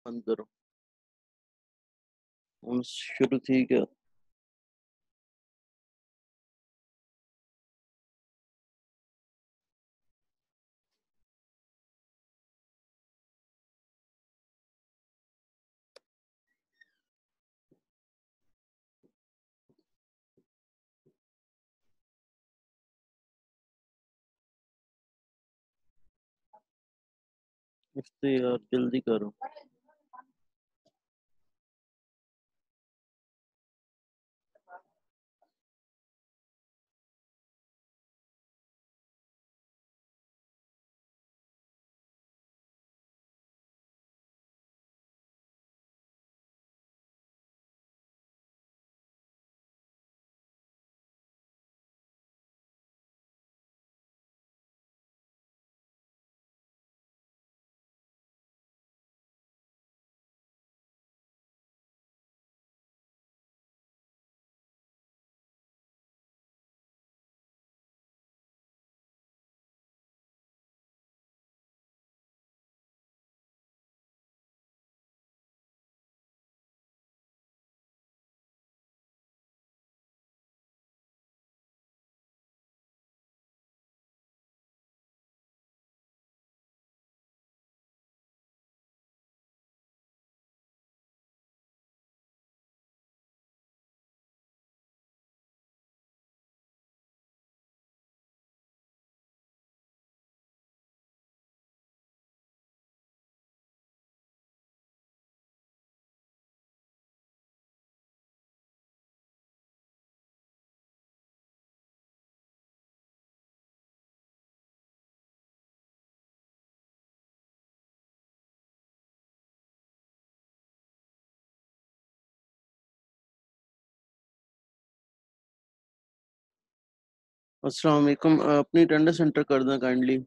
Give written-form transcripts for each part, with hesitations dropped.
बंद करो। शुरू थी क्या? इससे यार जल्दी करो। अस्सलाम वालेकुम। अपनी अटेंडेंस एंटर कर दें काइंडली।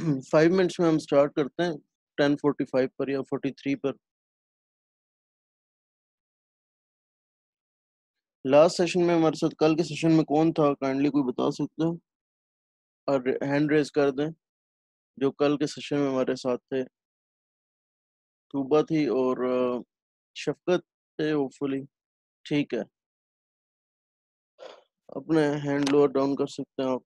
5 मिनट्स में हम स्टार्ट करते हैं 10:45 पर या 43 पर। लास्ट सेशन में हमारे साथ, कल के सेशन में कौन था, काइंडली कोई बता सकते हो? और हैंड रेज कर दें जो कल के सेशन में हमारे साथ थे। तूबा थी और शफकत थे होपफुली। ठीक है, अपने हैंड लोअर डाउन कर सकते हैं आप।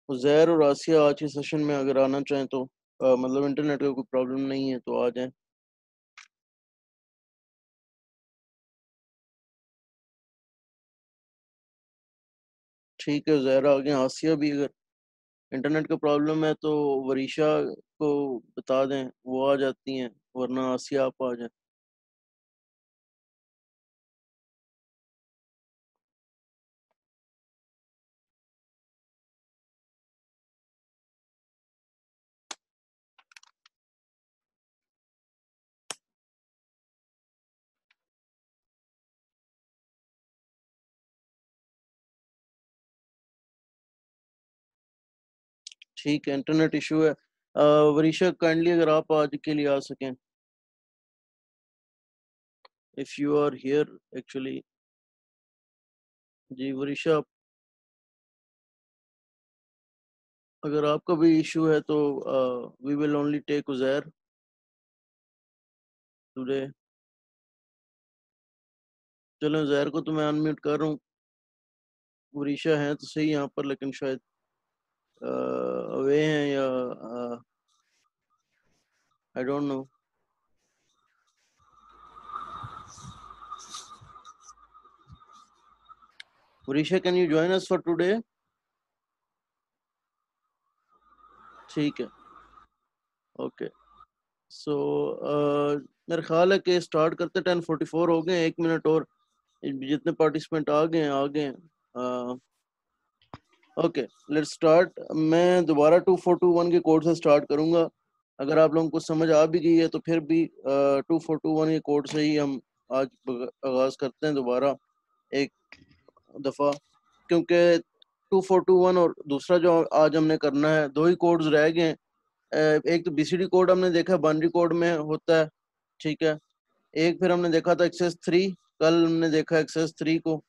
ज़ैर और आसिया आज के सेशन में अगर आना चाहें तो मतलब इंटरनेट का कोई प्रॉब्लम नहीं है तो आ जाएं। ठीक है, ज़ैर आ गए। आसिया भी अगर इंटरनेट का प्रॉब्लम है तो वरीशा को बता दें, वो आ जाती हैं, वरना आसिया आप आ जाएं। ठीक है, इंटरनेट इशू है। वरीशा काइंडली अगर आप आज के लिए आ सकें, if you are here actually. जी वरीशा, अगर आपका भी इशू है तो we will only take Uzair today. चलो, उज़ैर को तो मैं अनम्यूट कर रहा हूँ। वरीशा हैं तो सही यहाँ पर, लेकिन शायद अवे हैं या I don't know. Varisha, can you join us for today? ठीक है, ओके। सो मेरा ख्याल है कि स्टार्ट करते। 10:44 हो गए, 1 मिनट और। जितने पार्टिसिपेंट आ गए आ गए। Okay, let's start. मैं दोबारा 2421 के कोड से स्टार्ट करूंगा। अगर आप लोगों को समझ आ भी गई है तो फिर भी 2421 के कोड से ही हम आज आगाज करते हैं दोबारा एक दफ़ा, क्योंकि 2421 और दूसरा जो आज हमने करना है, दो ही कोड्स रह गए हैं। एक तो बीसीडी कोड हमने देखा बाइनरी कोड में होता है, ठीक है। एक फिर हमने देखा था एक्सेस 3, कल हमने देखा एक्सेस 3 को,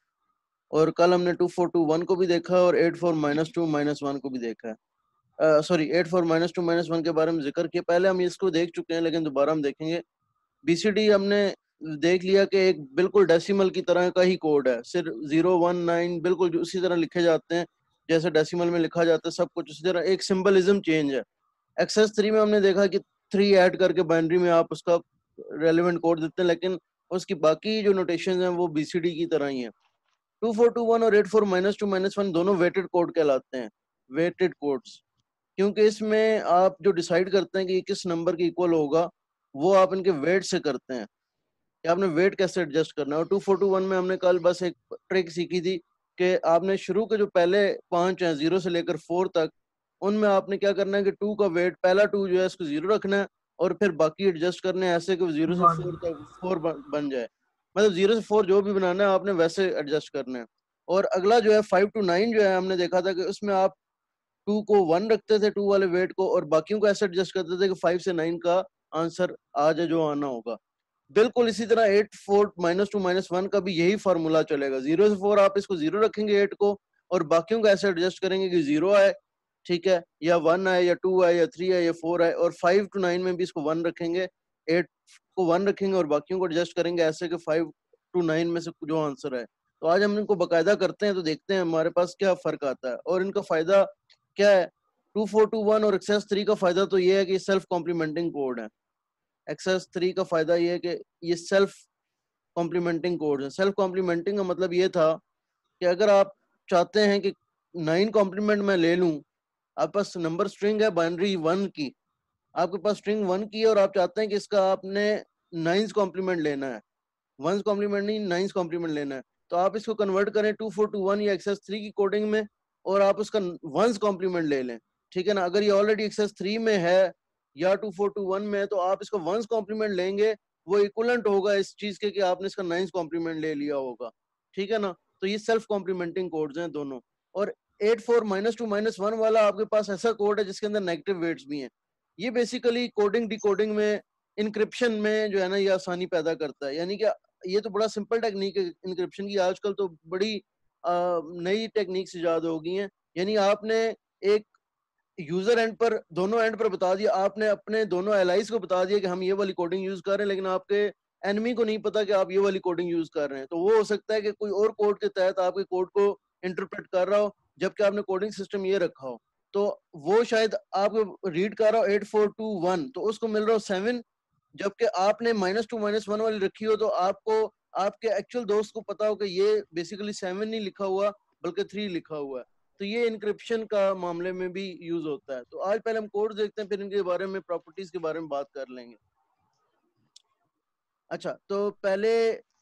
और कल हमने 2421 को भी देखा और 84-2-1 को भी देखा है। सॉरी, 84-2-1 के बारे में जिक्र किया पहले, हम इसको देख चुके हैं लेकिन दोबारा हम देखेंगे। बीसीडी हमने देख लिया कि एक बिल्कुल डेसिमल की तरह का ही कोड है, सिर्फ 019 बिल्कुल उसी तरह लिखे जाते हैं जैसे डेसिमल में लिखा जाता है, सब कुछ उसी तरह, एक सिंबलिज्म चेंज है। एक्सेस 3 में हमने देखा कि 3 ऐड करके बाइनरी में आप उसका रेलेवेंट कोड देते हैं, लेकिन उसकी बाकी जो नोटेशन हैं वो बीसीडी की तरह ही है। 2421 और 84-2-1 दोनों वेटेड कोड कहलाते हैं, वेटेड कोड्स, क्योंकि इसमें आप जो डिसाइड करते हैं कि किस नंबर के इक्वल होगा वो आप इनके वेट से करते हैं कि आपने वेट कैसे एडजस्ट करना है। और 2421 में हमने कल बस एक ट्रिक सीखी थी कि आपने शुरू के जो पहले 5 हैं 0 से लेकर 4 तक, उनमें आपने क्या करना है कि 2 का वेट, पहला 2 जो है इसको 0 रखना है और फिर बाकी एडजस्ट करने हैं ऐसे कि 0 से 4 तक 4 बन जाए। मतलब 0 से 4 जो भी बनाना है आपने वैसे एडजस्ट करना है। और अगला जो है 5 to 9 जो है, हमने देखा था कि उसमें आप 2 को 1 रखते थे, 2 वाले वेट को, और बाकियों को ऐसे एडजस्ट करते थे कि 5 से 9 का आंसर आ जाए जो आना होगा। बिल्कुल इसी तरह 8-4-2-1 का भी यही फार्मूला चलेगा। 0 से 4 आप इसको 0 रखेंगे 8 को, और बाकियों को ऐसे एडजस्ट करेंगे कि 0 आए, ठीक है, या 1 आए या 2 आए या 3 आए या 4 आए। और 5 to 9 में भी इसको 1 रखेंगे, 8 को 1 रखेंगे और बाकियों को एडजस्ट करेंगे ऐसे कि 5 to 9 में से जो आंसर है। तो आज हम इनको बकायदा करते हैं तो देखते हैं हमारे पास क्या फर्क आता है और इनका फायदा क्या है। 2421 और एक्सेस 3 का फायदा तो ये है कि सेल्फ कॉम्प्लीमेंटिंग कोड है। एक्सेस 3 का फायदा ये है कि ये सेल्फ कॉम्प्लीमेंटिंग कोड है। सेल्फ कॉम्प्लीमेंटिंग का मतलब ये था कि अगर आप चाहते हैं कि 9 कॉम्प्लीमेंट मैं ले लूं, आपके पास नंबर स्ट्रिंग है बाइनरी 1 की, आपके पास स्ट्रिंग 1 की है और आप चाहते हैं कि इसका आपने 9 कॉम्प्लीमेंट लेना है, 1 कॉम्प्लीमेंट नहीं 9 कॉम्प्लीमेंट लेना है, तो आप इसको कन्वर्ट करें 2421 या एक्सेस 3 की कोडिंग में और आप उसका 1 कॉम्प्लीमेंट ले लें, ठीक है ना। अगर ये ऑलरेडी एक्सेस 3 में है या 2421 में है, तो आप इसका वंस कॉम्प्लीमेंट लेंगे वो इक्वलेंट होगा इस चीज के कि आपने इसका नाइन्स कॉम्प्लीमेंट ले लिया होगा, ठीक है ना। तो ये सेल्फ कॉम्प्लीमेंटिंग कोड्स हैं दोनों। और 84 -2 -1 वाला आपके पास ऐसा कोड है जिसके अंदर नेगेटिव वेट्स भी हैं। ये बेसिकली कोडिंग डिकोडिंग में, इंक्रिप्शन में जो है ना ये आसानी पैदा करता है। यानी कि ये तो बड़ा सिंपल टेक्निक है इंक्रिप्शन की, आजकल तो बड़ी नई टेक्निक्स इजाद हो गई हैं। यानी आपने एक यूजर एंड पर, दोनों एंड पर बता दिया, आपने अपने दोनों एलाइज को बता दिया कि हम ये वाली कोडिंग यूज कर रहे हैं, लेकिन आपके एनिमी को नहीं पता कि आप ये वाली कोडिंग यूज कर रहे हैं। तो वो हो सकता है कि कोई और कोड के तहत आपके कोड को इंटरप्रेट कर रहा हो, जबकि आपने कोडिंग सिस्टम ये रखा हो। तो वो शायद आपको रीड कर रहा हो 8421, तो उसको मिल रहा हो 7, जबकि आपने -2 -1 वाली रखी हो, तो आपको आपके एक्चुअल दोस्त को पता हो कि ये बेसिकली 7 नहीं लिखा हुआ बल्कि 3 लिखा हुआ है। तो ये इंक्रिप्शन का मामले में भी यूज होता है। तो आज पहले हम कोड देखते हैं, फिर इनके बारे में, प्रॉपर्टीज के बारे में बात कर लेंगे। अच्छा, तो पहले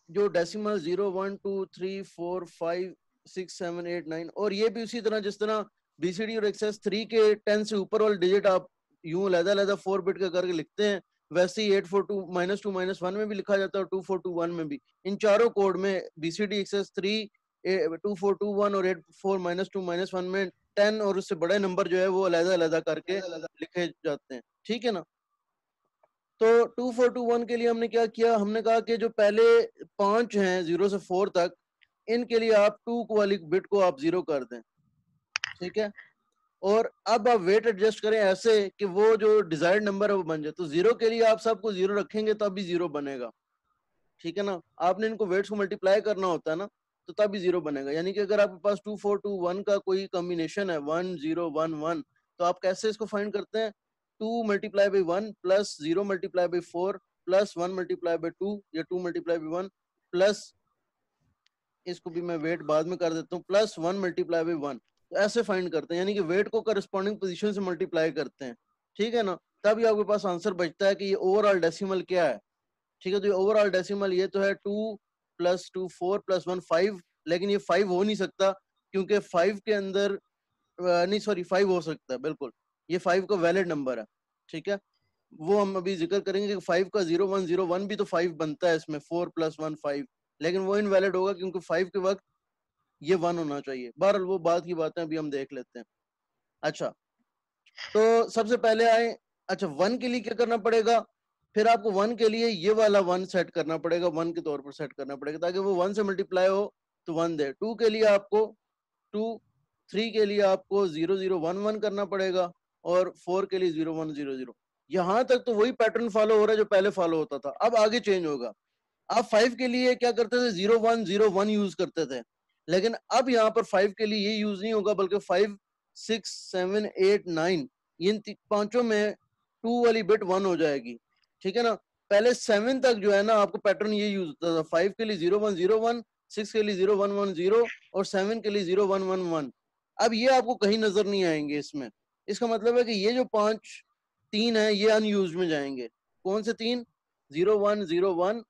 जो डेसिमल 0 1 2 3 4 5 6 7 8 9, और ये भी उसी तरह जिस तरह बीसीडी और एक्सेस 3 के 10 से ऊपर वाले डिजिट आप यूं अलग-अलग 4 बिट का करके लिखते हैं, वैसे ही 842 -2 -1 में भी लिखा जाता है और 2421 में भी। इन चारों कोड में बीसीडी एक्सेस 3, 2421 और 84 -2 -1 में 10 और उससे बड़े नंबर जो है वो अलग-अलग करके लिखे जाते हैं, ठीक है ना। तो 2421 के लिए हमने क्या किया, हमने कहा कि जो पहले 5 हैं 0 से 4 तक, इनके लिए आप 2 वाली बिट को आप 0 कर दें, ठीक है। और अब आप वेट एडजस्ट करें ऐसे कि वो जो डिजायर्ड नंबर है वो बन जाए। तो 0 के लिए आप सबको 0 रखेंगे तब भी 0 बनेगा, ठीक है ना। आपने इनको वेट्स को मल्टीप्लाई करना होता है ना, तो तब भी 0 बनेगा। यानी कि अगर आपके पास 2421 का कोई कॉम्बिनेशन है 1 0 1 1, तो आप कैसे इसको फाइंड करते हैं, 2 multiply by 1 plus 0 multiply by 4 plus 1 multiply by 2 या 2 मल्टीप्लाई बाई 1 प्लस, इसको भी मैं वेट बाद में कर देता हूँ, प्लस 1 मल्टीप्लाई बाई 1। तो ऐसे फाइंड करते हैं, यानी कि वेट को करस्पॉन्डिंग पोजीशन से मल्टीप्लाई करते हैं, ठीक है ना। तभी आपके पास आंसर बचता है कि ये ओवरऑल डेसिमल क्या है, ठीक है। तो ये ओवरऑल डेसिमल ये तो है 2 + 2 4 + 1 5, लेकिन ये 5 हो नहीं सकता क्योंकि 5 के अंदर नहीं सॉरी 5 हो सकता है, बिल्कुल ये 5 का वैलिड नंबर है, ठीक है। वो हम अभी जिक्र करेंगे कि 5 का 0 1 0 1 भी तो 5 बनता है इसमें, 4 + 1 5, लेकिन वो इनवैलिड होगा क्योंकि 5 के वक्त ये 1 होना चाहिए। बहरहाल वो बात की बातें अभी हम देख लेते हैं। अच्छा, तो सबसे पहले आए, अच्छा 1 के लिए क्या करना पड़ेगा, फिर आपको 1 के लिए ये वाला 1 सेट करना पड़ेगा, 1 के तौर पर सेट करना पड़ेगा ताकि वो 1 से मल्टीप्लाई हो तो 1 दे। 2 के लिए आपको 2, 3 के लिए आपको 0 0 1 1 करना पड़ेगा, और 4 के लिए 0 1 0 0। यहां तक तो वही पैटर्न फॉलो हो रहा है जो पहले फॉलो होता था, अब आगे चेंज होगा। आप 5 के लिए क्या करते थे, 0 1 0 1 यूज करते थे, लेकिन अब यहाँ पर 5 के लिए ये यूज नहीं होगा, बल्कि 5 6 7 8 9 इन पांचों में 2 वाली बिट 1 हो जाएगी, ठीक है ना। पहले 7 तक जो है ना आपको पैटर्न ये यूज होता था, 5 के लिए 0 1 0 1, 6 के लिए 0 1 1 0 और 7 के लिए 0 1 1 1। अब ये आपको कहीं नजर नहीं आएंगे इसमें। इसका मतलब है कि ये जो 5 3 है ये अनयूज में जाएंगे। कौन से 3, 0 1 0 1,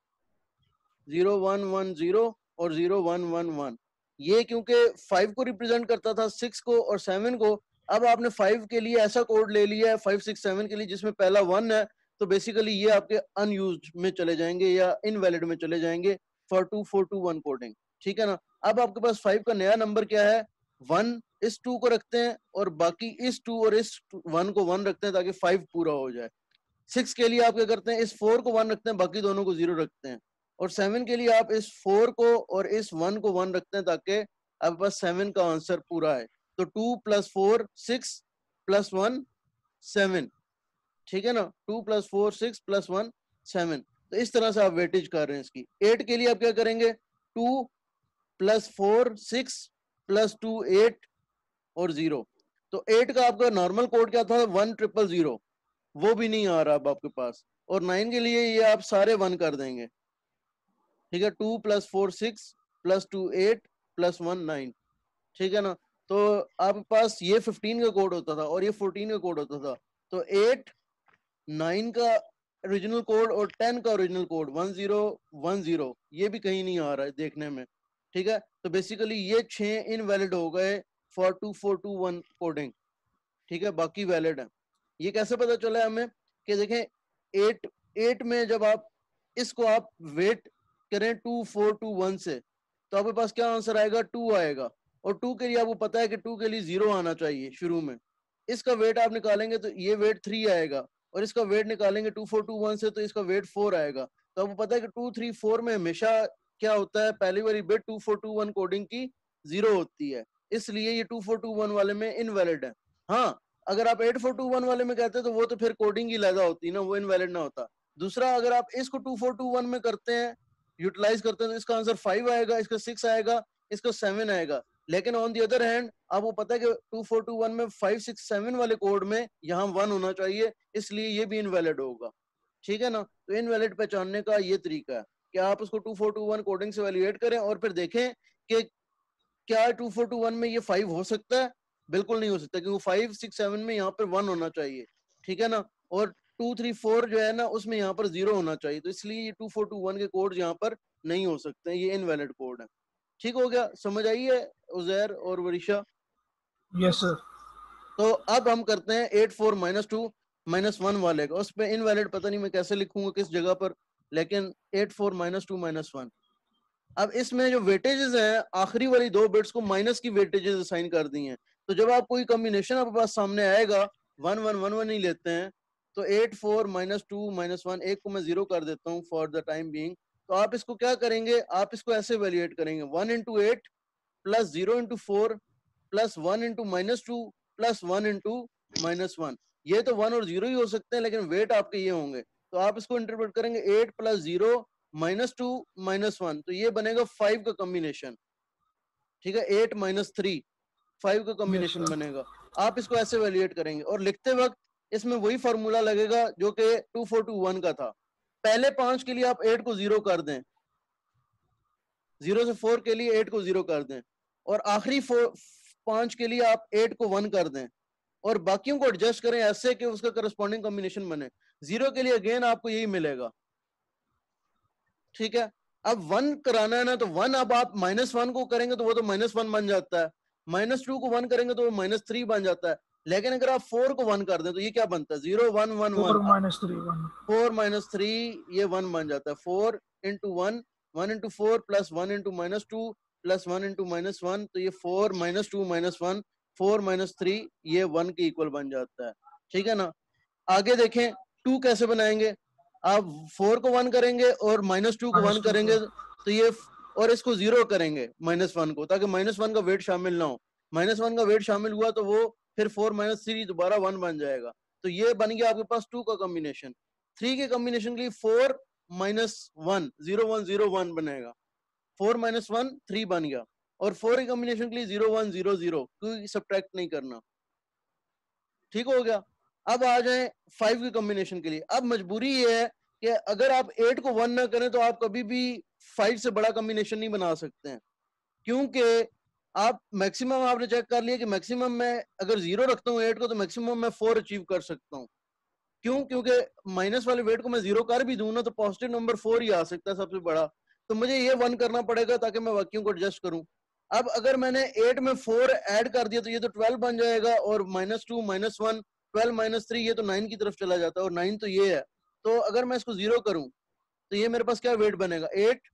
0 1 1 0 और 0 1 1 1। ये क्योंकि 5 को रिप्रेजेंट करता था, 6 को और 7 को। अब आपने 5 के लिए ऐसा कोड ले लिया है 5 6 7 के लिए जिसमें पहला 1 है, तो बेसिकली ये आपके अनयूज्ड में चले जाएंगे या इनवैलिड में चले जाएंगे फॉर 2421 कोडिंग, ठीक है ना। अब आपके पास 5 का नया नंबर क्या है, 1, इस 2 को रखते हैं और बाकी इस 2 और इस 1 को 1 रखते हैं ताकि 5 पूरा हो जाए। 6 के लिए आप क्या करते हैं, इस 4 को 1 रखते हैं, बाकी दोनों को 0 रखते हैं। और 7 के लिए आप इस 4 को और इस 1 को 1 रखते हैं ताकि आपके पास 7 का आंसर पूरा है। तो 2 + 4 6 + 1 7, ठीक है ना। 2 + 4 6 + 1 7। तो इस तरह से आप वेटेज कर रहे हैं इसकी। 8 के लिए आप क्या करेंगे, 2 + 4 6 + 2 8 और 0। तो 8 का आपका नॉर्मल कोड क्या था, 1 0 0, वो भी नहीं आ रहा अब आपके पास। और 9 के लिए ये आप सारे 1 कर देंगे, ठीक है। 2 + 4 6 + 2 8 + 1 9, ठीक है ना। तो आपके पास ये 15 का कोड होता था और ये 14 का कोड होता था। तो 8 9 का ओरिजिनल कोड और 10 का ओरिजिनल कोड 1 0 1 0 ये भी कहीं नहीं आ रहा है देखने में, ठीक है। तो बेसिकली ये 6 इनवैलिड हो गए फॉर 2421 कोडिंग, ठीक है, बाकी वैलिड है। ये कैसे पता चला है हमें कि देखें 8 में जब आप इसको आप वेट करें 2 4 2 1 से, तो आपके पास क्या आंसर आएगा? 2 आएगा। और 2 के लिए आपको पता है कि 2 के लिए 0 आना चाहिए शुरू में। इसका वेट आप निकालेंगे तो ये वेट 3 आएगा, और इसका वेट निकालेंगे 2 4 2 1 से तो इसका वेट 4 आएगा। तो आपको पता है कि 2 3 4 में हमेशा क्या होता है? पहली वाली बिट 2 4 2 1 कोडिंग की 0 होती है, इसलिए ये 2 4 2 1 वाले में इनवैलिड है। हाँ, अगर आप 8 4 2 1 वाले में कहते हैं तो वो तो फिर कोडिंग ही लैदा होती ना, वो इनवैलिड ना होता। दूसरा, अगर आप इसको 2 4 2 1 में करते हैं, यूटिलाइज करते हैं, तो इसका आंसर 5 आएगा, इसका 6 आएगा, इसका 7 आएगा। लेकिन ऑन दी अदर हैंड आपको पता है कि 2 4 2 1 में 5 6 7 वाले कोड में यहाँ 1 होना चाहिए, इसलिए ये भी इनवैलिड होगा। ठीक है ना? तो इनवैलिड पहचानने का ये तरीका है कि आप उसको 2 4 2 1 कोडिंग से वैल्यूएट करें और फिर देखें कि क्या 2 4 2 1 में ये 5 हो सकता है? बिल्कुल नहीं हो सकता, क्योंकि 5 6 7 में यहाँ पर 1 होना चाहिए। ठीक है ना? और 2 3 4 जो है ना, उसमें यहाँ पर 0 होना चाहिए, तो इसलिए ये 2 4 2 1 के कोड यहाँ पर नहीं हो सकते, ये इनवैलिड कोड है। ठीक हो गया? समझ आई है उजैर और वरिशा? Yes sir. तो अब हम करते हैं 8 4 -2 -1 वाले का। उस पर इनवैलिड पता नहीं मैं कैसे लिखूंगा किस जगह पर, लेकिन 8 4 -2 -1। अब इसमें जो वेटेजेस हैं, आखिरी वाली 2 बिट्स को माइनस की वेटेजेस असाइन कर दी हैं। तो जब आप कोई कॉम्बिनेशन आपके पास सामने आएगा, 1 1 1 1 ही लेते हैं, तो 8 4 -2 -1, एक को मैं 0 कर देता हूँ फॉर द टाइम बीइंग। तो आप इसको क्या करेंगे? आप इसको ऐसे वैल्यूएट करेंगे, 1 into 8 plus 0 into 4 plus 1 into -2 plus 1 into -1। ये तो 1 और 0 ही हो सकते हैं, लेकिन वेट आपके ये होंगे। तो आप इसको इंटरप्रेट करेंगे 8 प्लस 0 -2 -1, तो ये बनेगा 5 का कॉम्बिनेशन। ठीक है? 8 -3 5 का यस कॉम्बिनेशन सर। बनेगा। आप इसको ऐसे वैल्यूएट करेंगे और लिखते वक्त इसमें वही फार्मूला लगेगा जो कि 2 4 2 1 का था। पहले 5 के लिए आप 8 को 0 कर दें, 0 से 4 के लिए 8 को 0 कर दें, और आखिरी 5 के लिए आप 8 को 1 कर दें, और बाकियों को एडजस्ट करें ऐसे कि उसका करस्पॉन्डिंग कॉम्बिनेशन बने। 0 के लिए अगेन आपको यही मिलेगा। ठीक है? अब 1 कराना है ना, तो 1 अब आप -1 को करेंगे तो वो तो -1 बन जाता है, -2 को 1 करेंगे तो वो -3 बन जाता है। लेकिन अगर आप 4 को 1 कर दें तो ये क्या बनता है? 0 1 1 4 1। -3 1। 4 -3 ये 1 बन जाता है। 4 into 1, 1 into 4 plus 1 into -2 plus 1 into -1, तो ये 4 -2 -1, 4 -3 ये 1 के इक्वल बन जाता है। ठीक है ना? आगे देखें 2 कैसे बनाएंगे। आप 4 को 1 करेंगे और -2 को 1 -2 को करेंगे तो ये और इसको 0 करेंगे -1 को, ताकि -1 का वेट शामिल ना हो। -1 का वेट शामिल हुआ तो वो फिर 4 -3 दोबारा 1 बन जाएगा। तो ये बन गया आपके पास 2 का कॉम्बिनेशन। 3 के कॉम्बिनेशन के लिए 4 -1 0 1 0 1 बनेगा। 4 -1 3 बन गया, और 4 के कॉम्बिनेशन के लिए 0 1 0 0, क्योंकि सब्ट्रैक्ट नहीं करना। ठीक हो गया? अब आ जाए 5 के कॉम्बिनेशन के लिए। अब मजबूरी ये है कि अगर आप 8 को 1 ना करें तो आप कभी भी 5 से बड़ा कॉम्बिनेशन नहीं बना सकते हैं, क्योंकि आप मैक्सिमम आपने चेक कर लिया कि मैक्सिमम मैं अगर 0 रखता हूँ 8 को, तो मैक्सिमम मैं 4 अचीव कर सकता हूँ। क्यों? क्योंकि माइनस वाले वेट को मैं 0 कर भी दूं ना, तो पॉजिटिव नंबर 4 ही आ सकता है सबसे बड़ा। तो मुझे ये 1 करना पड़ेगा ताकि मैं वाक्यों को एडजस्ट करूं। अब अगर मैंने 8 में 4 ऐड कर दिया तो ये तो 12 बन जाएगा, और -2 -1 12 -3 ये तो 9 की तरफ चला जाता है, और 9 तो ये है। तो अगर मैं इसको 0 करूं तो ये मेरे पास क्या वेट बनेगा? 8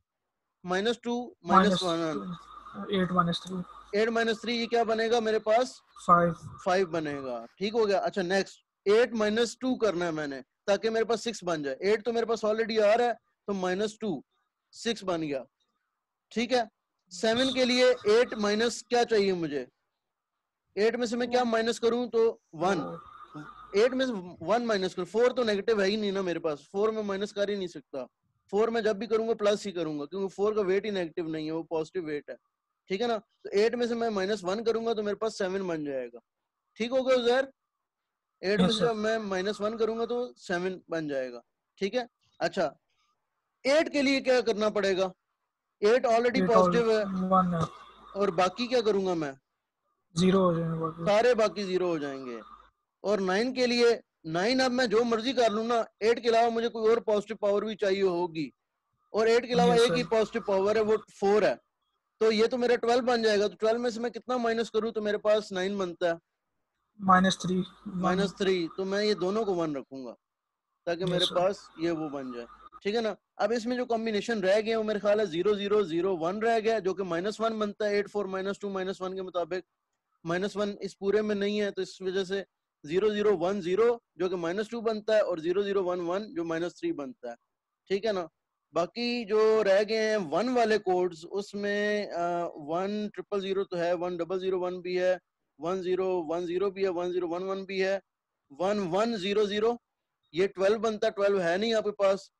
-2 -1 8 -3 8 -3 ये क्या बनेगा मेरे पास? 5। 5 बनेगा। ठीक हो गया? अच्छा नेक्स्ट 8 -2 करना है मैंने, ताकि मेरे पास 6 बन जाए। 8 तो मेरे पास ऑलरेडी आ रहा है, तो -2 6 बन गया। ठीक है? 7 के लिए 8 माइनस क्या चाहिए मुझे? 8 में से मैं क्या माइनस करूं? तो 1। 8 में से 1 माइनस करूं, 4 तो नेगेटिव है ही नहीं ना मेरे पास, 4 में माइनस कर ही नहीं सकता। 4 में जब भी करूंगा प्लस ही करूंगा, क्योंकि 4 का वेट ही नेगेटिव नहीं है, वो पॉजिटिव वेट है। ठीक है ना? तो 8 में से मैं -1 करूंगा तो मेरे पास 7 बन जाएगा। ठीक हो गया उजैर? 8 में यस से सर। जब मैं -1 करूंगा तो 7 बन जाएगा। ठीक है? अच्छा 8 के लिए क्या करना पड़ेगा? 8 ऑलरेडी 8 और पॉजिटिव है, 1 है, और बाकी क्या करूंगा मैं? 0 हो जाएंगे बाकी। सारे बाकी 0 हो जाएंगे। और 9 के लिए 9 अब मैं जो मर्जी कर लूँ ना, 8 के अलावा मुझे कोई और पॉजिटिव पावर भी चाहिए होगी, और 8 के अलावा यस एक ही सर। पॉजिटिव पावर है, वो 4 है। तो ये तो मेरा 12 बन जाएगा। तो 12 में से मैं कितना माइनस करूँ तो मेरे पास 9 बनता है? -3 1। -3, तो मैं ये दोनों को 1 रखूंगा। ताकि Yes, मेरे sir. पास ये वो बन जाए, ठीक है ना। अब इसमें जो कॉम्बिनेशन रह गए वो मेरे ख्याल है 0001 रह गया, जो कि -1 बनता है 84 -2 -1 के मुताबिक। -1 इस पूरे में नहीं है, तो इस वजह से 0010 जो कि -2 बनता है, और 0011 जो -3 बनता है, ठीक है ना। बाकी जो रह गए हैं 1 वाले कोड्स, उसमें 1000 तो है, 1001 भी है, 1010 भी है, 1011 भी है, 1100 ये 12 बनता है, 12 है नहीं आपके पास।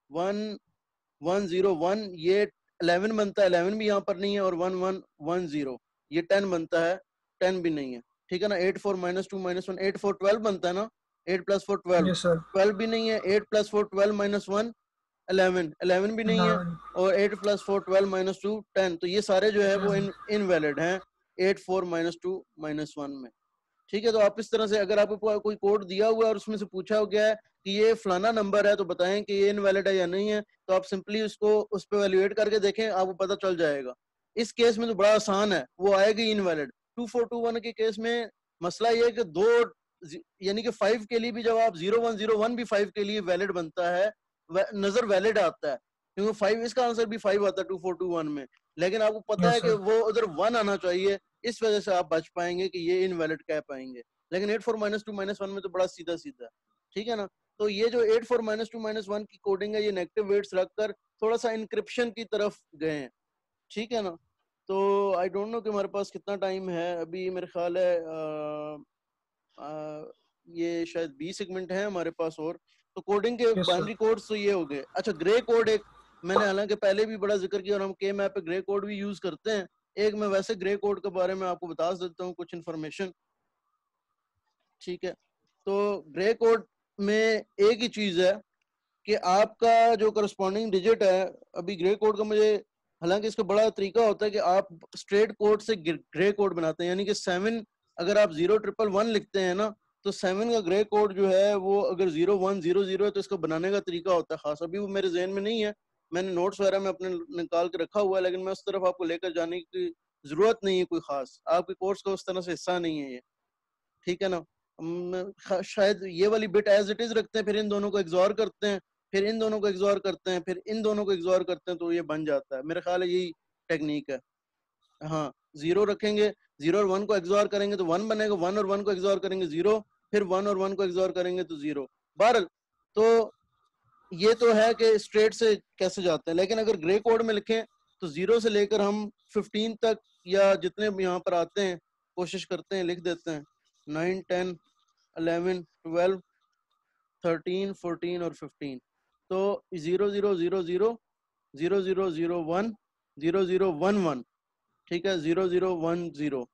1101 ये 11 बनता है, 11 भी यहाँ पर नहीं है, और 1110 ये 10 बनता है, 10 भी नहीं है, ठीक है ना। 84 -2 -1 84 12 बनता है ना, 8 + 4 12, Yes, sir. 12 भी नहीं है, 8 + 4 12 -1 11, 11 भी नहीं है, 11. और 8 + 4 12 -2 10, तो ये सारे जो है वो 10. इनवैलिड हैं 84 -2 -1 में, ठीक है। तो आप इस तरह से, अगर आपको कोई कोड दिया हुआ है और उसमें से पूछा गया है कि ये फलाना नंबर है, तो बताएं कि ये इनवैलिड है या नहीं है, तो आप सिंपली उसको उस पर वैल्यूएट करके देखें, आपको पता चल जाएगा। इस केस में तो बड़ा आसान है, वो आएगी इनवैलिड। 2421 के केस में मसला ये है कि दो, यानी कि 5 के लिए भी जब आप 0101 भी 5 के लिए वैलिड बनता है, नजर वैलिड आता है, क्योंकि 5 इसका आंसर भी 5 आता है 2421 में, लेकिन आपको पता Yes, है कि sir. वो उधर 1 आना चाहिए, इस वजह से आप बच पाएंगे कि ये इनवैलिड कह पाएंगे। लेकिन 84 -2 -1 में तो बड़ा सीधा सीधा, ठीक है ना। तो ये जो 84 -2 -1 की कोडिंग है, ये नेगेटिव वेट्स रखकर थोड़ा सा इंक्रिप्शन की तरफ गए हैं, ठीक है ना। तो आई डोंट नो कि हमारे पास कितना टाइम है अभी, मेरे ख्याल है ये शायद 20 मिनट है हमारे पास और। तो कोडिंग के Yes, sir. बाइनरी कोड्स तो ये हो गए। अच्छा, ग्रे कोड एक मैंने हालांकि पहले भी बड़ा जिक्र किया, और हम के मैप पे ग्रे कोड भी यूज करते हैं। एक मैं वैसे ग्रे कोड के बारे में आपको बता देता हूँ कुछ इन्फॉर्मेशन, ठीक है। तो ग्रे कोड में एक ही चीज है कि आपका जो करस्पॉन्डिंग डिजिट है, अभी ग्रे कोड का मुझे, हालांकि इसका बड़ा तरीका होता है कि आप स्ट्रेट कोड से ग्रे कोड बनाते हैं, यानी कि 7 अगर आप 011 लिखते हैं ना, तो 7 का ग्रे कोड जो है वो अगर 0100 है, तो इसको बनाने का तरीका होता है खास। अभी वो मेरे जहन में नहीं है, मैंने नोट्स वगैरह में अपने निकाल के रखा हुआ है, लेकिन मैं उस तरफ आपको लेकर जाने की जरूरत नहीं है, कोई खास आपके कोर्स का उस तरह से हिस्सा नहीं है ये, ठीक है ना। शायद ये वाली बिट एज इट इज रखते हैं, फिर इन दोनों को एक्सॉर करते हैं, फिर इन दोनों को एक्सॉर करते हैं, फिर इन दोनों को एक्सॉर करते हैं, तो ये बन जाता है। मेरा ख्याल है यही टेक्निक है। हाँ, 0 रखेंगे, 0 और 1 को एक्सॉर करेंगे तो 1 बनेगा, 1 और 1 को एक्सॉर करेंगे 0, फिर 1 और 1 को एक्सॉर करेंगे तो 0। बहरहाल, तो ये तो है कि स्ट्रेट से कैसे जाते हैं, लेकिन अगर ग्रे कोड में लिखें तो 0 से लेकर हम 15 तक, या जितने भी यहाँ पर आते हैं कोशिश करते हैं लिख देते हैं, 9 10 11 12 13 14 और 15। तो 0000 0001 0011, ठीक है, 0010,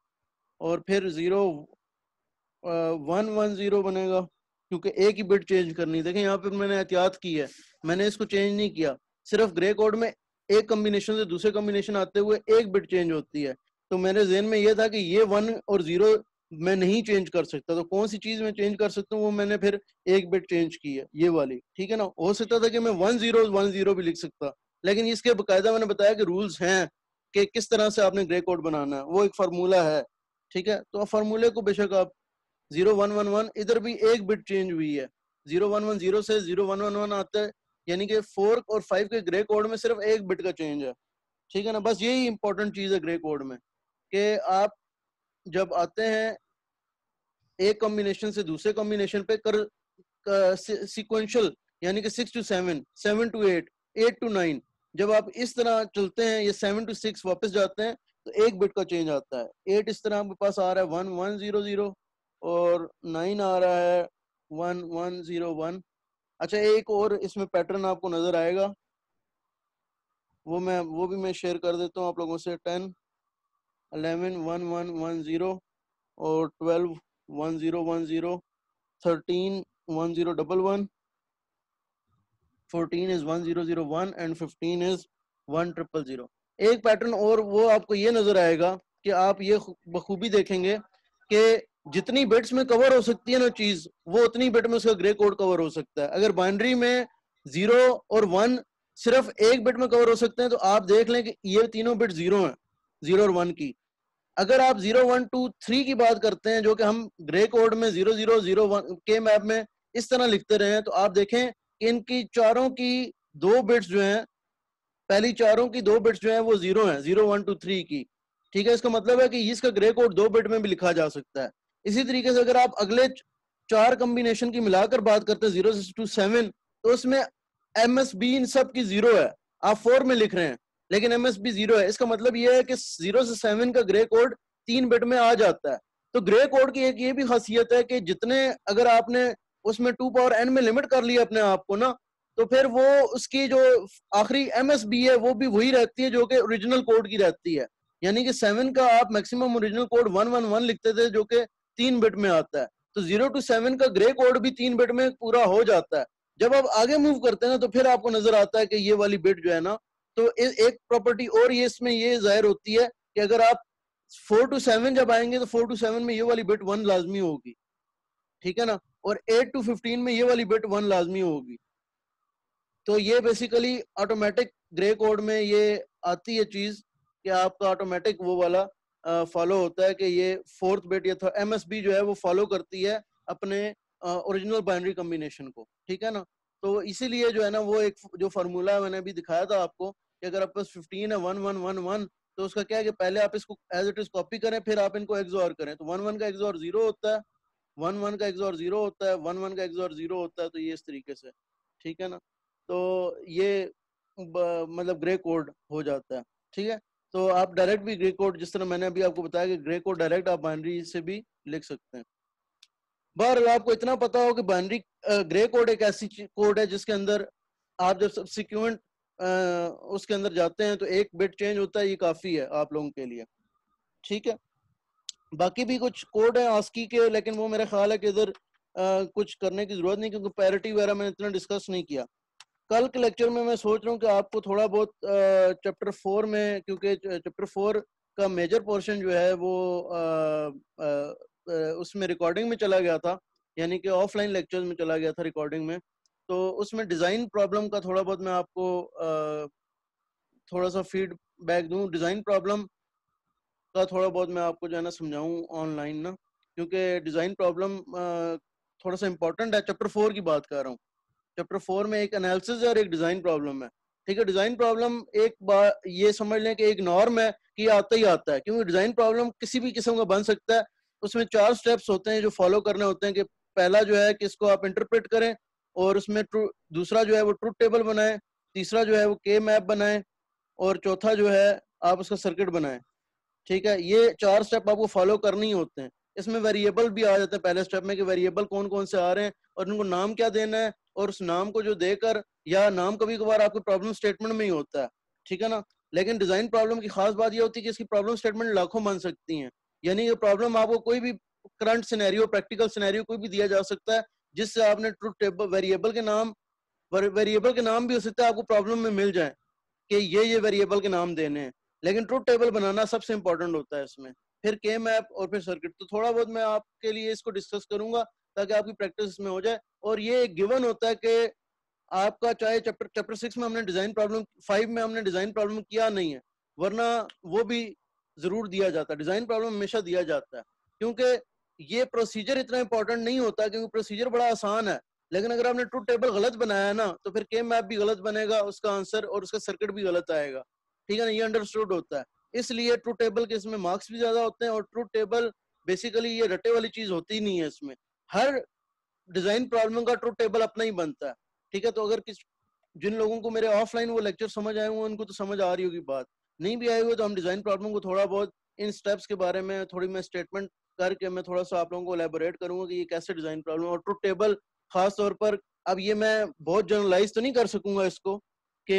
और फिर 110 बनेगा, क्योंकि एक ही बिट चेंज करनी। देखें यहाँ पे मैंने एहतियात की है, मैंने इसको चेंज नहीं किया। सिर्फ ग्रे कोड में एक कॉम्बिनेशन से दूसरे कॉम्बिनेशन आते हुए एक बिट चेंज होती है, तो मेरे जहन में यह था कि ये 1 और 0 मैं नहीं चेंज कर सकता, तो कौन सी चीज मैं चेंज कर सकता हूँ, वो मैंने फिर एक बिट चेंज की है, ये वाली, ठीक है ना। हो सकता था कि मैं 1010 भी लिख सकता, लेकिन इसके बकायदा मैंने बताया कि रूल्स हैं कि किस तरह से आपने ग्रे कोड बनाना है, वो एक फार्मूला है, ठीक है। तो फार्मूले को बेशक आप 0111, इधर भी एक बिट चेंज हुई है, 0110 से 0111 आता है, यानी कि 4 और 5 के ग्रे कोड में सिर्फ एक बिट का चेंज है, ठीक है ना। बस यही इंपॉर्टेंट चीज है ग्रे कोड में, कि आप जब आते हैं एक कॉम्बिनेशन से दूसरे कॉम्बिनेशन पे सीक्वेंशियल, यानी कि 6 to 7, 7 to 8, 8 to 9, जब आप इस तरह चलते हैं, ये 7 to 6 वापस जाते हैं, तो एक बिट का चेंज आता है। 8 इस तरह आपके पास आ रहा है 1100, और 9 आ रहा है 1101। अच्छा, एक और इसमें पैटर्न आपको नजर आएगा, वो भी मैं शेयर कर देता हूँ आप लोगों से। 10 11 1110, और 12 1010, 13 1011, 14 is 1001, एंड 15 is 1000। एक पैटर्न और वो आपको ये नजर आएगा कि आप ये बखूबी देखेंगे कि जितनी बिट्स में कवर हो सकती है ना चीज, वो उतनी बिट में उसका ग्रे कोड कवर हो सकता है। अगर बाइनरी में 0 और 1 सिर्फ एक बिट में कवर हो सकते हैं, तो आप देख लें कि ये तीनों बिट 0 हैं, 0 और 1 की। अगर आप 0 1 2 3 की बात करते हैं, जो कि हम ग्रे कोड में 0001 के मैप में इस तरह लिखते रहे तो आप देखें कि इनकी चारों की 2 बिट्स जो हैं, पहली चारों की 2 बिट्स जो हैं वो 0 हैं, 0 1 2 3 की। ठीक है, इसका मतलब है कि इसका ग्रे कोड 2 बिट में भी लिखा जा सकता है। इसी तरीके से अगर आप अगले 4 कॉम्बिनेशन की मिलाकर बात करते हैं 0 to 7, तो उसमें MSB इन सब की 0 है, आप 4 में लिख रहे हैं लेकिन MSB 0 है। इसका मतलब यह है कि 0 से 7 का ग्रे कोड 3 बिट में आ जाता है। तो ग्रे कोड की एक ये भी खासियत है कि जितने अगर आपने उसमें 2 पावर n में लिमिट कर लिया अपने आप को ना, तो फिर वो उसकी जो आखिरी MSB है वो भी वही रहती है जो कि ओरिजिनल कोड की रहती है। यानी कि 7 का आप मैक्सिमम ओरिजिनल कोड 111 लिखते थे जो कि 3 बिट में आता है, तो 0 to 7 का ग्रे कोड भी 3 बिट में पूरा हो जाता है। जब आप आगे मूव करते हैं ना तो फिर आपको नजर आता है कि ये वाली बिट जो है ना, तो एक प्रॉपर्टी और ये इसमें ये जाहिर होती है कि अगर आप 4 to 7 जब आएंगे तो 4 to 7 में ये वाली बिट 1 लाजमी होगी, ठीक है ना, और 8 to 15 में ये वाली बिट 1 लाजमी होगी। तो ये बेसिकली ऑटोमेटिक ग्रे कोड में ये आती है चीज कि आपका ऑटोमेटिक वो वाला फॉलो होता है कि ये 4th बिट या MSB जो है वो फॉलो करती है अपने ओरिजिनल बाइनरी कॉम्बिनेशन को, ठीक है ना। तो इसीलिए जो है ना वो एक जो फार्मूला मैंने अभी दिखाया था आपको कि अगर आपके पास 15 है 1 1 1 1, तो उसका क्या है कि पहले आप इसको एज इट इज कॉपी करें, फिर आप इनको एक्सऑर करें, तो 1 1 का एक्सऑर 0 होता है, 1 1 का एक्सऑर 0 होता है, 1 1 का एक्सऑर 0 होता है। तो ये इस तरीके से, ठीक है ना। तो ये मतलब ग्रे कोड हो जाता है, ठीक है। तो आप डायरेक्ट भी ग्रे कोड, जिस तरह मैंने अभी आपको बताया कि ग्रे कोड डायरेक्ट आप बाइनरी से भी लिख सकते हैं। बहरहाल आपको इतना पता हो कि बाइनरी ग्रे कोड एक ऐसी कोड है जिसके अंदर आप जब सब्सिक्वेंट उसके अंदर जाते हैं तो एक बिट चेंज होता है, ये काफी है आप लोगों के लिए, ठीक है। बाकी भी कुछ कोड है आस्की के, लेकिन वो मेरा ख्याल है कि इधर कुछ करने की जरूरत नहीं, क्योंकि पैरिटी वगैरह मैंने इतना डिस्कस नहीं किया। कल के लेक्चर में मैं सोच रहा हूँ कि आपको थोड़ा बहुत चैप्टर 4 में, क्योंकि चैप्टर 4 का मेजर पोर्शन जो है वो उसमें रिकॉर्डिंग में चला गया था, यानी कि ऑफलाइन लेक्चर्स में चला गया था रिकॉर्डिंग में। तो उसमें डिज़ाइन प्रॉब्लम का थोड़ा बहुत मैं आपको थोड़ा सा फीडबैक दूं, डिज़ाइन प्रॉब्लम का थोड़ा बहुत मैं आपको जो है ना समझाऊं ऑनलाइन ना, क्योंकि डिज़ाइन प्रॉब्लम थोड़ा सा इंपॉर्टेंट है। चैप्टर 4 की बात कर रहा हूँ। चैप्टर 4 में एक एनालिसिस है और एक डिजाइन प्रॉब्लम है, ठीक है। डिजाइन प्रॉब्लम एक बार ये समझ लें कि एक नॉर्म है कि आता ही आता है, क्योंकि डिजाइन प्रॉब्लम किसी भी किस्म का बन सकता है। उसमें 4 स्टेप्स होते हैं जो फॉलो करने होते हैं कि पहला जो है कि इसको आप इंटरप्रेट करें, और उसमें दूसरा जो है वो ट्रुथ टेबल बनाएं, तीसरा जो है वो के मैप बनाएं, और चौथा जो है आप उसका सर्किट बनाएं, ठीक है। ये 4 स्टेप आपको फॉलो करने ही होते हैं। इसमें वेरिएबल भी आ जाते हैं पहले स्टेप में कि वेरिएबल कौन कौन से आ रहे हैं और उनको नाम क्या देना है, और उस नाम को जो देकर, या नाम कभी कभार आपको प्रॉब्लम स्टेटमेंट में ही होता है, ठीक है ना। लेकिन डिजाइन प्रॉब्लम की खास बात यह होती है कि इसकी प्रॉब्लम स्टेटमेंट लाखों बन सकती हैं। यानी कि प्रॉब्लम आपको कोई भी करंट सिनेरियो, प्रैक्टिकल सिनेरियो कोई भी दिया जा सकता है, जिससे आपने ट्रुथ टेबल, वेरिएबल के नाम भी हो सकता है आपको प्रॉब्लम में मिल जाए कि ये वेरिएबल के नाम देने हैं, लेकिन ट्रुथ टेबल बनाना सबसे इंपॉर्टेंट होता है इसमें, फिर के मैप और फिर सर्किट। तो थोड़ा बहुत मैं आपके लिए इसको डिस्कस करूंगा ताकि आपकी प्रैक्टिस इसमें हो जाए। और ये एक गिवन होता है कि आपका चाहे चैप्टर 6 में हमने डिजाइन प्रॉब्लम, 5 में हमने डिजाइन प्रॉब्लम किया नहीं है, वरना वो भी जरूर दिया जाता है। डिजाइन प्रॉब्लम हमेशा दिया जाता है, क्योंकि ये प्रोसीजर इतना इंपॉर्टेंट नहीं होता, क्योंकि प्रोसीजर बड़ा आसान है, लेकिन अगर आपने ट्रुथ टेबल गलत बनाया है ना, तो फिर के मैप भी गलत बनेगा उसका आंसर, और उसका सर्किट भी गलत आएगा, ठीक है ना। ये अंडरस्टूड होता है। इसलिए ट्रुथ टेबल के इसमें मार्क्स भी ज्यादा होते हैं, और ट्रुथ टेबल बेसिकली ये रटे वाली चीज होती नहीं है। इसमें हर डिजाइन प्रॉब्लम का ट्रुथ टेबल अपना ही बनता है, ठीक है। तो अगर जिन लोगों को मेरे ऑफलाइन वो लेक्चर समझ आए हुए उनको तो समझ आ रही होगी बात, नहीं भी आए हुए तो हम डिजाइन प्रॉब्लम को थोड़ा बहुत इन स्टेप्स के बारे में थोड़ी मैं स्टेटमेंट करके मैं थोड़ा सा आप लोगों को एलेबोरेट करूंगा कि ये कैसे डिजाइन प्रॉब्लम, और ट्रुथ टेबल खास तौर पर। अब ये मैं बहुत जनरलाइज तो नहीं कर सकूंगा इसको कि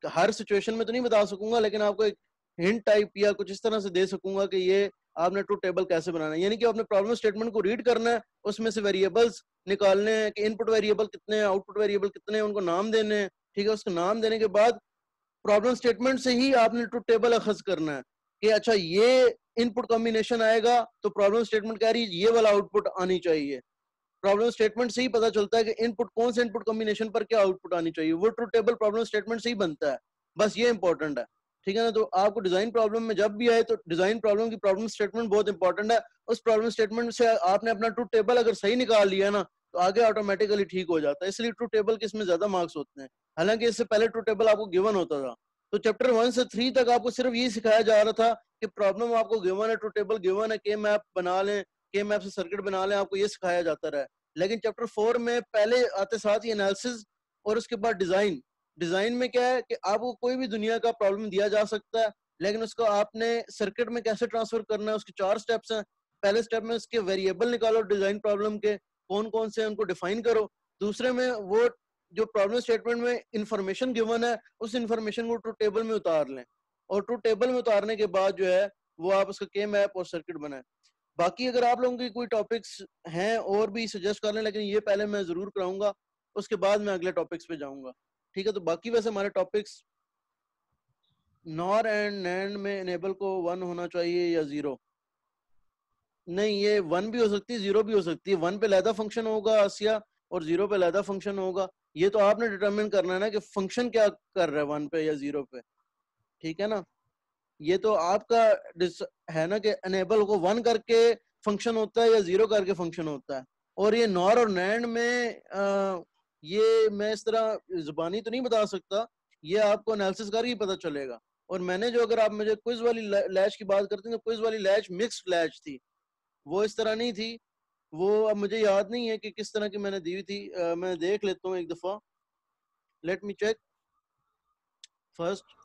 हर सिचुएशन में तो नहीं बता सकूंगा, लेकिन आपको एक हिंट टाइप या कुछ इस तरह से दे सकूंगा कि ये आपने ट्रुथ टेबल कैसे बनाना है। यानी कि आपने प्रॉब्लम स्टेटमेंट को रीड करना है, उसमें से वेरिएबल्स निकालने हैं कि इनपुट वेरिएबल कितने हैं, आउटपुट वेरिएबल कितने हैं, उनको नाम देने हैं, ठीक है। उसको नाम देने के बाद प्रॉब्लम स्टेटमेंट से ही आपने ट्रुथ टेबल अखज करना है कि अच्छा ये इनपुट कॉम्बिनेशन आएगा तो प्रॉब्लम स्टेटमेंट कह रही है ये वाला आउटपुट आनी चाहिए। प्रॉब्लम स्टेटमेंट से ही पता चलता है कि इनपुट कौन से इनपुट कॉम्बिनेशन पर क्या आउटपुट आनी चाहिए, वो ट्रुथ टेबल प्रॉब्लम स्टेटमेंट से ही बनता है। बस ये इंपॉर्टेंट है, ठीक है ना। तो आपको डिजाइन प्रॉब्लम में जब भी आए तो डिजाइन प्रॉब्लम की प्रॉब्लम स्टेटमेंट बहुत इंपॉर्टेंट है। उस प्रॉब्लम स्टेटमेंट से आपने अपना ट्रूथ टेबल अगर सही निकाल लिया ना तो आगे ऑटोमेटिकली ठीक हो जाता है। इसलिए ट्रूथ टेबल के इसमें ज्यादा मार्क्स होते हैं, हालांकि इससे पहले ट्रूथ टेबल आपको गिवन होता था। तो चैप्टर 1 से 3 तक आपको सिर्फ ये सिखाया जा रहा था कि प्रॉब्लम आपको गिवन है, ट्रूथ टेबल गिवन है, के मैप बना लें, के मैप से सर्किट बना लें, आपको ये सिखाया जाता रहा। लेकिन चैप्टर 4 में पहले आते साथ ही एनालिसिस और उसके बाद डिजाइन। डिजाइन में क्या है कि आपको कोई भी दुनिया का प्रॉब्लम दिया जा सकता है, लेकिन उसको आपने सर्किट में कैसे ट्रांसफर करना है उसके 4 स्टेप्स हैं। पहले स्टेप में उसके वेरिएबल निकालो डिजाइन प्रॉब्लम के, कौन कौन से उनको डिफाइन करो। दूसरे में वो जो प्रॉब्लम स्टेटमेंट में इंफॉर्मेशन गिवन है उस इंफॉर्मेशन को ट्रूथ टेबल में उतार लें, और ट्रूथ टेबल में उतारने के बाद जो है वो आप उसका के मैप और सर्किट बनाए। बाकी अगर आप लोगों की कोई टॉपिक्स हैं और भी सजेस्ट कर लें, लेकिन ये पहले मैं जरूर कराऊंगा, उसके बाद मैं अगले टॉपिक्स पे जाऊंगा। ठीक है। तो बाकी वैसे हमारे टॉपिक्स नॉर एंड नैंड में इनेबल को 1 होना चाहिए या 0। नहीं, ये 1 भी हो सकती है 0 भी हो सकती है। 1 पे लैदा फंक्शन होगा आसिया और 0 पे लैदा फंक्शन होगा। ये तो आपने डिटरमिन करना है ना कि फंक्शन क्या कर रहा है 1 पे या 0 पे। ठीक है ना। ये तो आपका है ना कि अनेबल को 1 करके फंक्शन होता है या 0 करके फंक्शन होता है। और ये नॉर और नैंड में ये मैं इस तरह जुबानी तो नहीं बता सकता, ये आपको एनालिसिस करके ही पता चलेगा। और मैंने जो, अगर आप मुझे क्विज वाली लैच की बात करते हैं तो क्विज वाली लैच मिक्स्ड लैच थी, वो इस तरह नहीं थी। वो अब मुझे याद नहीं है कि किस तरह की मैंने दी हुई थी। मैं देख लेता हूँ एक दफा, लेट मी चेक फर्स्ट।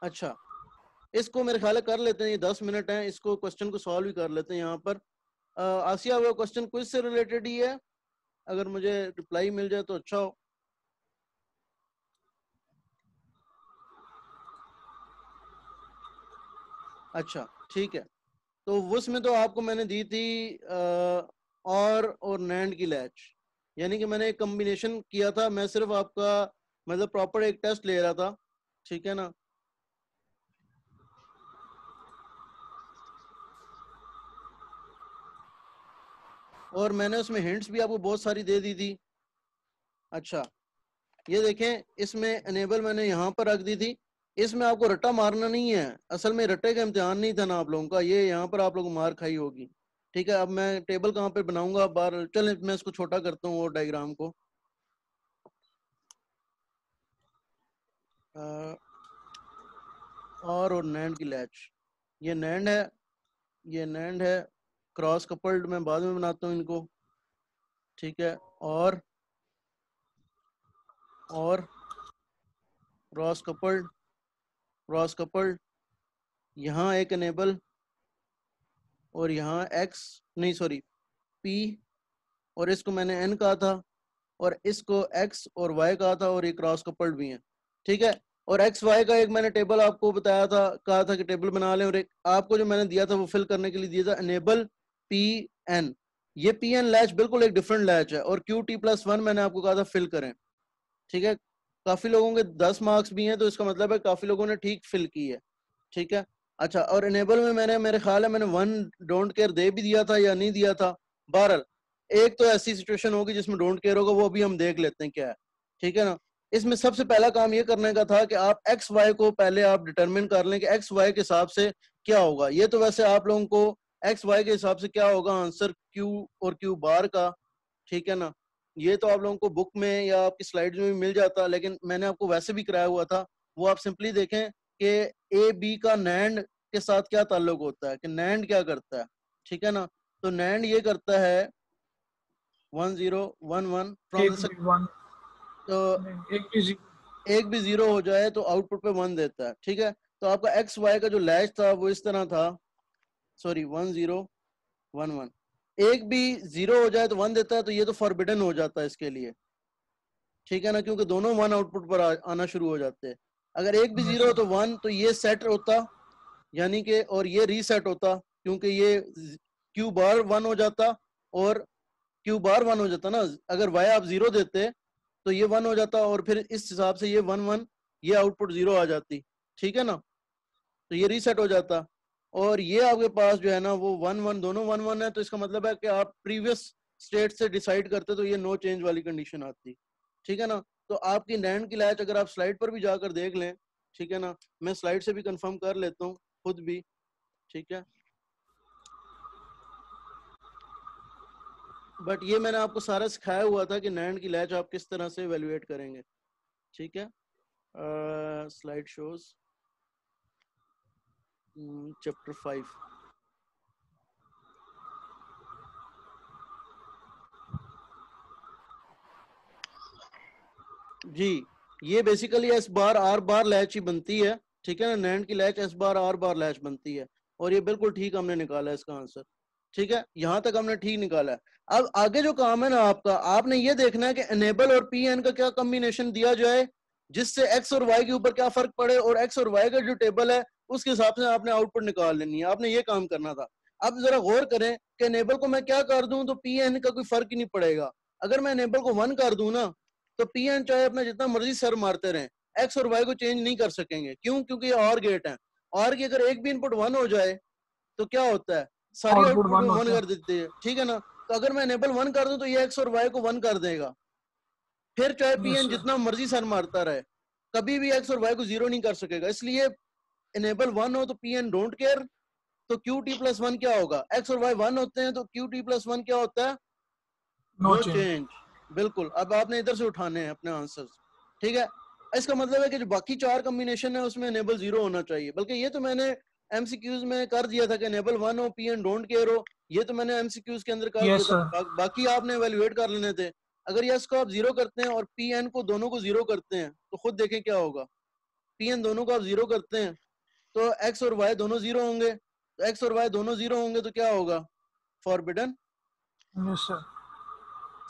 अच्छा, इसको मेरे ख्याल है कर लेते हैं, ये 10 मिनट हैं, इसको क्वेश्चन को सॉल्व भी कर लेते हैं यहाँ पर। आसिया, वो क्वेश्चन क्विज से रिलेटेड ही है, अगर मुझे रिप्लाई मिल जाए तो अच्छा हो। अच्छा ठीक है। तो उसमें तो आपको मैंने दी थी और नैंड की लैच, यानी कि मैंने एक कॉम्बिनेशन किया था। मैं सिर्फ आपका मतलब प्रॉपर एक टेस्ट ले रहा था। ठीक है ना। और मैंने उसमें हिंट्स भी आपको बहुत सारी दे दी थी। अच्छा, ये देखें, इसमें एनेबल मैंने यहाँ पर रख दी थी। इसमें आपको रट्टा मारना नहीं है, असल में रट्टे का इम्तिहान नहीं था ना आप लोगों का, ये यहाँ पर आप लोगों को मार खाई होगी। ठीक है। अब मैं टेबल कहाँ पे बनाऊंगा बाहर, चल मैं इसको छोटा करता हूँ वो डायग्राम को। और नैंड की लैच, ये नैंड है, ये नैंड है। क्रॉस कपल्ड मैं बाद में बनाता हूँ इनको। ठीक है। और क्रॉस कपल्ड, क्रॉस कपल्ड, यहाँ एक एनेबल, और यहाँ एक्स, नहीं सॉरी पी, और इसको मैंने एन कहा था, और इसको एक्स और वाई कहा था, और ये क्रॉस कपल्ड भी है। ठीक है। और एक्स वाई का एक मैंने टेबल आपको बताया था, कहा था कि टेबल बना लें, और एक आपको जो मैंने दिया था वो फिल करने के लिए दिया था एनेबल पी एन। ये पी एन लैच बिल्कुल एक डिफरेंट लैच है, और क्यू टी प्लस 1 मैंने आपको कहा था फिल करें। ठीक है। काफी लोगों के 10 मार्क्स भी हैं, तो इसका मतलब है काफी लोगों ने ठीक फिल की है। ठीक है। अच्छा, और इनेबल में मैंने, मेरे ख्याल है मैंने 1 डोंट केयर दे भी दिया था या नहीं दिया था। बहरहाल एक तो ऐसी सिचुएशन होगी जिसमें डोंट केयर होगा, वो भी हम देख लेते हैं क्या है। ठीक है ना। इसमें सबसे पहला काम ये करने का था कि आप एक्स वाई को पहले आप डिटरमिन कर लें कि एक्स वाई के हिसाब से क्या होगा। ये तो वैसे आप लोगों को एक्स वाई के हिसाब से क्या होगा आंसर क्यू और क्यू बार का। ठीक है ना। ये तो आप लोगों को बुक में या आपकी स्लाइड्स में भी मिल जाता, लेकिन मैंने आपको वैसे भी कराया हुआ था। वो आप सिंपली देखें कि ए बी का नैंड के साथ क्या ताल्लुक होता है, कि नैंड क्या करता है। ठीक है ना। तो नैंड ये करता है 1011 फ्रॉम एक द, भी वन, तो नहीं एक भी जीरो। एक भी 0 हो जाए तो आउटपुट पे 1 देता है। ठीक है। तो आपका एक्स वाई का जो लैच था वो इस तरह था, सॉरी 1011, एक भी 0 हो जाए तो 1 देता है, तो ये तो फॉरबिडन हो जाता है इसके लिए। ठीक है ना, क्योंकि दोनों 1 आउटपुट पर आना शुरू हो जाते हैं। अगर एक भी 0 हो तो 1, तो ये सेट होता, यानी कि, और ये रीसेट होता, क्योंकि ये क्यू बार 1 हो जाता, और क्यू बार 1 हो जाता ना। अगर वाई आप 0 देते तो ये 1 हो जाता, और फिर इस हिसाब से ये 1 1, ये आउटपुट 0 आ जाती। ठीक है ना। तो ये रीसेट हो जाता। और ये आपके पास जो है ना वो 1 1 दोनों 1 1 है, तो इसका मतलब है कि आप प्रीवियस स्टेट से डिसाइड करते तो ये नो चेंज वाली कंडीशन आती, ठीक है ना। तो आपकी नैंड की लैच अगर आप स्लाइड पर भी जाकर देख लें, ठीक है ना, मैं स्लाइड से भी कंफर्म कर लेता हूँ खुद भी, ठीक है। बट ये मैंने आपको सारा सिखाया हुआ था कि नैंड की लैच आप किस तरह से एवेल्युएट करेंगे, ठीक है। Slide shows chapter 5। जी, ये basically S bar are bar latch ही बनती है, ठीक है ना। नैंड की latch S bar are bar latch बनती है, और ये बिल्कुल ठीक हमने निकाला है इसका आंसर, ठीक है। यहाँ तक हमने ठीक निकाला है। अब आगे जो काम है ना आपका, आपने ये देखना है कि एनेबल और पी एन का क्या कॉम्बिनेशन दिया जाए जिससे एक्स और वाई के ऊपर क्या फर्क पड़े, और एक्स और वाई का जो टेबल है उसके हिसाब से आपने आउटपुट निकाल लेनी है। आपने ये काम करना था। अब जरा गौर करें कि एनेबल को मैं क्या कर दूं तो पी एन का कोई फर्क ही नहीं पड़ेगा। अगर मैं एनेबल को 1 कर दूं ना, तो पी एन चाहे अपना जितना मर्जी सर मारते रहे, एक्स और वाई को चेंज नहीं कर सकेंगे। क्यों? क्योंकि ये और गेट है, और की अगर एक भी इनपुट 1 हो जाए तो क्या होता है, सारी आउटपुट आउटपुट 1 1 होता है। कर देती है, ठीक है ना। तो अगर मैं एनेबल 1 कर दूं तो ये एक्स और वाई को 1 कर देगा, फिर चाहे पी यस एन सर। जितना मर्जी सर मारता रहे, कभी भी एक्स और वाई को 0 नहीं कर सकेगा। इसलिए एनेबल 1 हो तो पी एन डोंट केयर, तो क्यू टी प्लस 1 क्या होगा, एक्स और वाई 1 होते हैं तो क्यू टी प्लस 1 क्या होता है, नो नो चेंज। चेंज। बिल्कुल। अब आपने इधर से उठाने हैं अपने आंसर्स, ठीक है। इसका मतलब है कि जो बाकी 4 कॉम्बिनेशन है उसमें एनेबल 0 होना चाहिए, बल्कि ये तो मैंने एमसीक्यूज में कर दिया था कि एनेबल 1 हो, पी एन डोंट केयर हो, ये तो मैंने एमसीक्यूज के अंदर कर दिया यस था। सर। बाकी आपने एवेल्युएट कर लेने थे। अगर यस को आप 0 करते हैं और पी एन को दोनों को 0 करते हैं तो खुद देखें क्या होगा। पी एन दोनों को आप 0 करते हैं तो एक्स और वाई दोनों 0 होंगे, तो एक्स और वाई दोनों 0 होंगे तो क्या होगा, फॉरबिडन। Yes sir.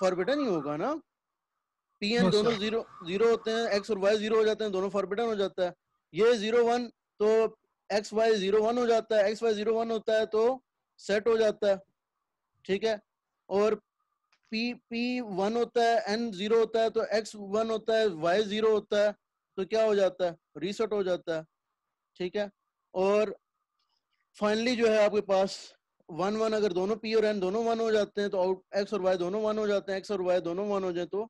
फॉरबिडन ही होगा ना। पी एन यस दोनों सर। 0 0 होते हैं, एक्स और वाई 0 हो जाते हैं, दोनों फॉरबिडन हो जाता है। ये 0 1 तो एक्स वाई 0 1 हो जाता है, एक्स वाई 0 1 होता है तो सेट हो जाता है, ठीक है। और पी पी 1 होता है, एन 0 होता है तो एक्स 1 होता है, वाई 0 होता है तो क्या हो जाता है, रीसेट हो जाता है, ठीक है। और फाइनली जो है आपके पास 1 1 अगर दोनों पी और एन दोनों 1 हो जाते हैं तो आउट एक्स और वाई दोनों 1 हो जाते हैं, एक्स और वाई दोनों 1 हो जाए तो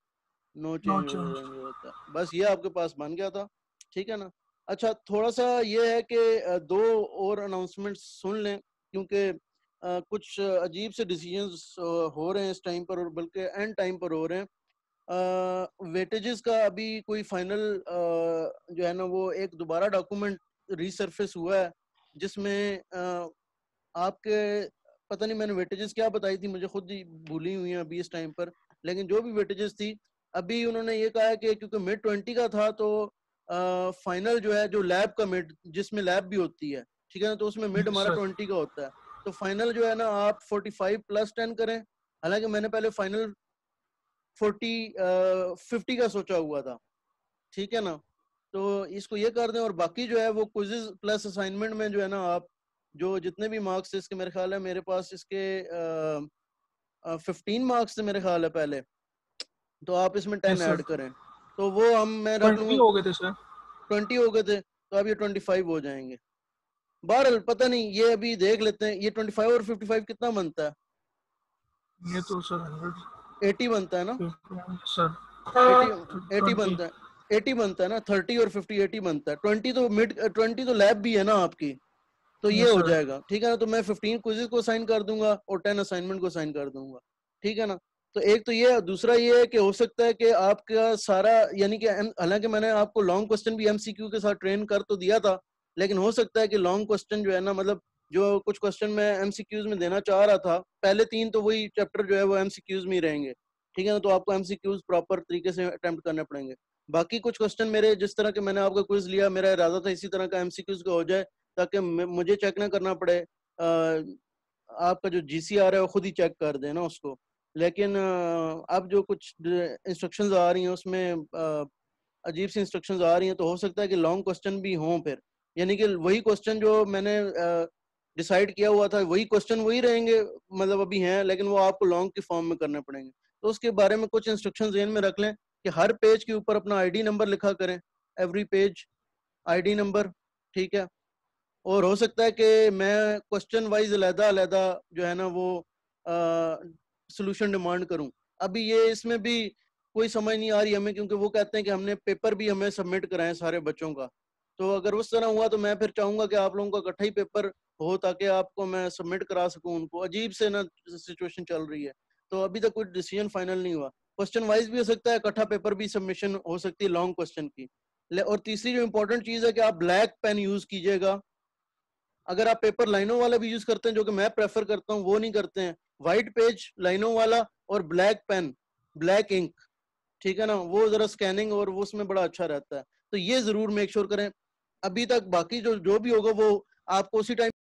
नो नो चेंज चेंज। होता है। बस ये आपके पास बन गया था, ठीक है ना। अच्छा, थोड़ा सा ये है कि 2 और अनाउंसमेंट सुन लें, क्योंकि कुछ अजीब से डिसीजंस हो रहे हैं इस टाइम पर, और बल्कि एंड टाइम पर हो रहे हैं। वेटेजेस का अभी कोई फाइनल जो है ना वो एक दोबारा डॉक्यूमेंट रीसर्फेस हुआ है, जिसमें आपके पता नहीं मैंने वेटेजेस क्या बताई थी, मुझे खुद ही भूली हुई है अभी इस टाइम पर। लेकिन जो भी वेटेजेस थी, अभी उन्होंने ये कहा है कि क्योंकि मिड 20 का था तो फाइनल जो है, जो लैब का मिड जिसमें लैब भी होती है, ठीक है ना, तो उसमें मिड यस हमारा सर। 20 का होता है। तो फाइनल जो है ना आप 45 प्लस 10 करें। हालांकि मैंने पहले फाइनल 50 का सोचा हुआ था, ठीक है ना। तो इसको ये कर दें, और बाकी जो है वो क्विज़ेस प्लस असाइनमेंट में जो है ना आप जो जितने भी मार्क्स थे, इसके मेरे ख्याल है मेरे पास इसके 15 मार्क्स थे मेरे ख्याल है पहले, तो आप इसमें 10 यस ऐड सर। करें तो वो हम मैं रख 20 लूंगा। हो गए थे सर। 20 हो गए थे तो अब ये 25 हो जाएंगे। बहरहाल पता नहीं, ये अभी देख लेते हैं ये 25 और 55 कितना बनता है। ये तो सर 100। 80 बनता है ना। 50 सर। 80 80 20। बनता है, 80 बनता है ना। 30 और 50 80 बनता है। 20 तो मिड 20 तो लैब भी है ना आपकी, तो ये यस हो सर। जाएगा, ठीक है ना। तो मैं 15 क्विज़ेस को साइन कर दूंगा और 10 असाइनमेंट को साइन कर दूंगा, ठीक है ना। तो एक तो ये, दूसरा ये है कि हो सकता है कि आपका सारा, यानी कि हालांकि मैंने आपको लॉन्ग क्वेश्चन भी एमसीक्यू के साथ ट्रेन कर तो दिया था, लेकिन हो सकता है कि लॉन्ग क्वेश्चन जो है ना, मतलब जो कुछ क्वेश्चन मैं एमसीक्यूज में देना चाह रहा था, पहले 3 तो वही चैप्टर जो है वो एमसीक्यूज में ही रहेंगे, ठीक है ना। तो आपको एमसीक्यूज प्रॉपर तरीके से अटेम्प्ट करने पड़ेंगे। बाकी कुछ क्वेश्चन मेरे, जिस तरह के मैंने आपका क्विज लिया, मेरा इरादा था इसी तरह का एमसीक्यूज का हो जाए, ताकि मुझे चेक ना करना पड़े। आपका जो जीसीआर है वो खुद ही चेक कर देना उसको। लेकिन अब जो कुछ इंस्ट्रक्शंस आ रही हैं उसमें अजीब सी इंस्ट्रक्शंस आ रही हैं, तो हो सकता है कि लॉन्ग क्वेश्चन भी हों फिर, यानी कि वही क्वेश्चन जो मैंने डिसाइड किया हुआ था वही क्वेश्चन वही रहेंगे, मतलब अभी हैं, लेकिन वो आपको लॉन्ग की फॉर्म में करने पड़ेंगे। तो उसके बारे में कुछ इंस्ट्रक्शंस ध्यान में रख लें कि हर पेज के ऊपर अपना आईडी नंबर लिखा करें, एवरी पेज आईडी नंबर, ठीक है। और हो सकता है कि मैं क्वेश्चन वाइज अलहदा जो है ना वो सोल्यूशन डिमांड करूं। अभी ये इसमें भी कोई समझ नहीं आ रही हमें, क्योंकि वो कहते हैं कि हमने पेपर भी हमें सबमिट कराएं सारे बच्चों का। तो अगर उस तरह हुआ तो मैं फिर चाहूंगा कि आप लोगों का इकट्ठा ही पेपर हो, ताकि आपको मैं सबमिट करा सकूं उनको। अजीब से ना सिचुएशन चल रही है, तो अभी तक कोई डिसीजन फाइनल नहीं हुआ। क्वेश्चन वाइज भी हो सकता है, इकट्ठा पेपर भी सबमिशन हो सकती है लॉन्ग क्वेश्चन की। और तीसरी जो इंपॉर्टेंट चीज है कि आप ब्लैक पेन यूज कीजिएगा। अगर आप पेपर लाइनों वाला भी यूज करते हैं, जो कि मैं प्रेफर करता हूँ, वो नहीं करते हैं, व्हाइट पेज लाइनों वाला और ब्लैक पेन, ब्लैक इंक, ठीक है ना, वो जरा स्कैनिंग और वो उसमें बड़ा अच्छा रहता है। तो ये जरूर मेक श्योर करें। अभी तक बाकी जो जो भी होगा वो आपको उसी टाइम